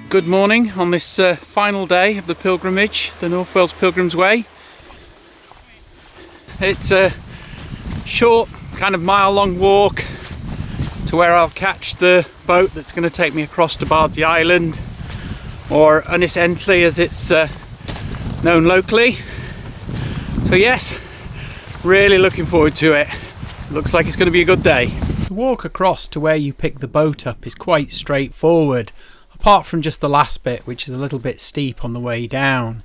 Good morning on this final day of the pilgrimage, the North Wales Pilgrims Way. It's a short, kind of mile-long walk to where I'll catch the boat that's going to take me across to Bardsey Island, or Ynys as it's known locally. So yes, really looking forward to it. Looks like it's going to be a good day. The walk across to where you pick the boat up is quite straightforward, apart from just the last bit, which is a little bit steep on the way down.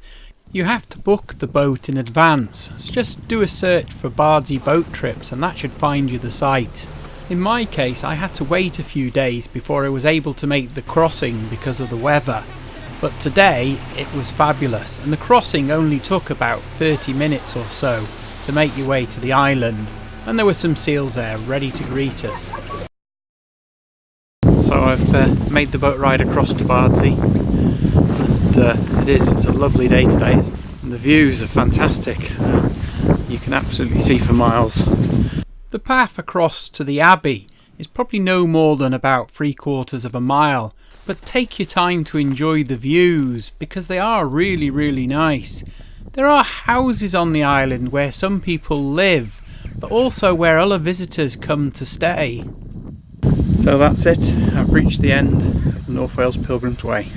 You have to book the boat in advance, so just do a search for Bardsey boat trips and that should find you the site. In my case, I had to wait a few days before I was able to make the crossing because of the weather, but today it was fabulous and the crossing only took about 30 minutes or so to make your way to the island, and there were some seals there ready to greet us. So I've made the boat ride across to Bardsey. It's a lovely day today and the views are fantastic. You can absolutely see for miles. The path across to the Abbey is probably no more than about 3/4 of a mile, but take your time to enjoy the views because they are really nice. There are houses on the island where some people live, but also where other visitors come to stay. So that's it, I've reached the end of the North Wales Pilgrims Way.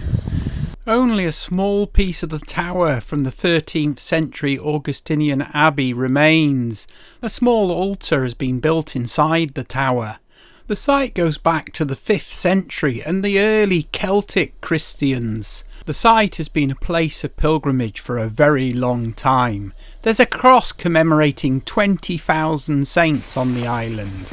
Only a small piece of the tower from the 13th century Augustinian Abbey remains. A small altar has been built inside the tower. The site goes back to the 5th century and the early Celtic Christians. The site has been a place of pilgrimage for a very long time. There's a cross commemorating 20,000 saints on the island.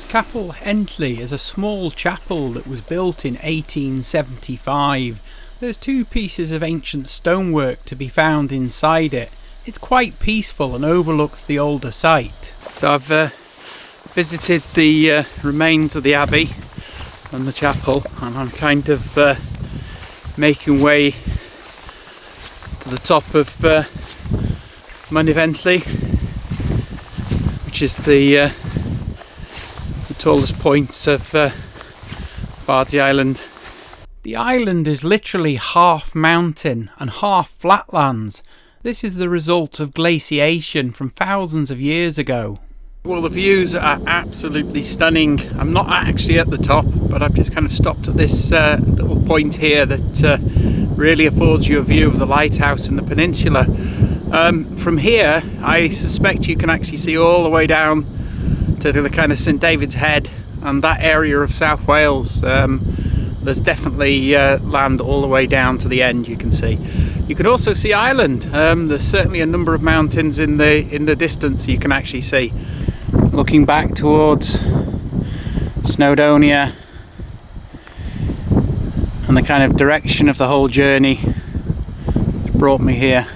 Capel Enlli is a small chapel that was built in 1875. There's 2 pieces of ancient stonework to be found inside it. It's quite peaceful and overlooks the older site. So I've visited the remains of the abbey and the chapel, and I'm kind of making way to the top of Mynyddig Enlli, which is the tallest point of Bardsey Island. The island is literally half mountain and half flatlands. This is the result of glaciation from thousands of years ago. Well, the views are absolutely stunning. I'm not actually at the top, but I've just kind of stopped at this little point here that really affords you a view of the lighthouse and the peninsula. From here, I suspect you can actually see all the way down to the kind of St David's Head and that area of South Wales. There's definitely land all the way down to the end, you can see. You can also see Ireland. There's certainly a number of mountains in the distance you can actually see. Looking back towards Snowdonia and the kind of direction of the whole journey brought me here.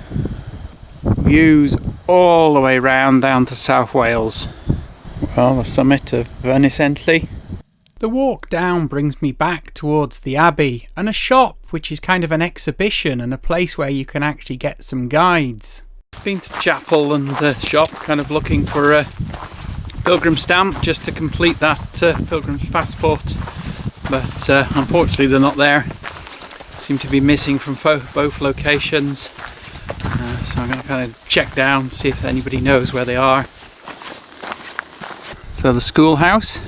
Views all the way round down to South Wales. Well, the summit of Ynys Enlli. The walk down brings me back towards the Abbey and a shop which is kind of an exhibition and a place where you can actually get some guides. Been to the chapel and the shop, kind of looking for a pilgrim stamp just to complete that pilgrim's passport, but unfortunately they're not there. Seem to be missing from both locations, so I'm going to kind of check down, see if anybody knows where they are. So the schoolhouse,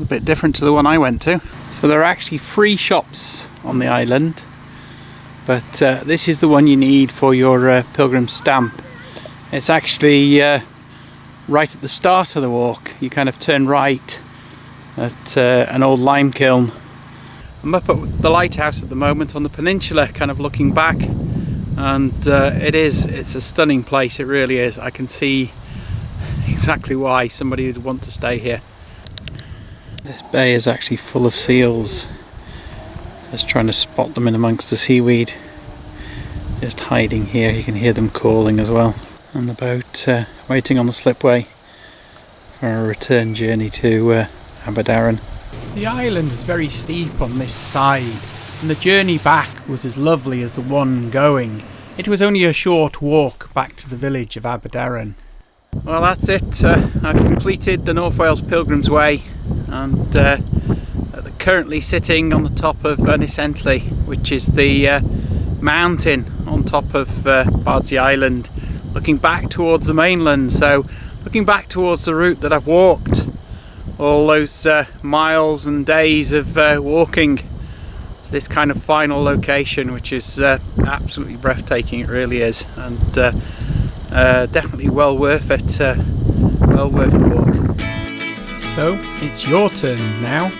a bit different to the one I went to. So there are actually 3 shops on the island, but this is the one you need for your pilgrim stamp. It's actually right at the start of the walk. You kind of turn right at an old lime kiln. I'm up at the lighthouse at the moment on the peninsula, kind of looking back, and it's a stunning place, it really is. I can see exactly why somebody would want to stay here. This bay is actually full of seals. Just trying to spot them in amongst the seaweed. Just hiding here, you can hear them calling as well. And the boat waiting on the slipway for a return journey to Aberdaron. The island is very steep on this side, and the journey back was as lovely as the one going. It was only a short walk back to the village of Aberdaron. Well, that's it. I've completed the North Wales Pilgrims Way, and at the currently sitting on the top of Enlli, which is the mountain on top of Bardsey Island, looking back towards the mainland. So looking back towards the route that I've walked, all those miles and days of walking to this kind of final location, which is absolutely breathtaking. It really is, and definitely well worth it. Well worth the walk. So it's your turn now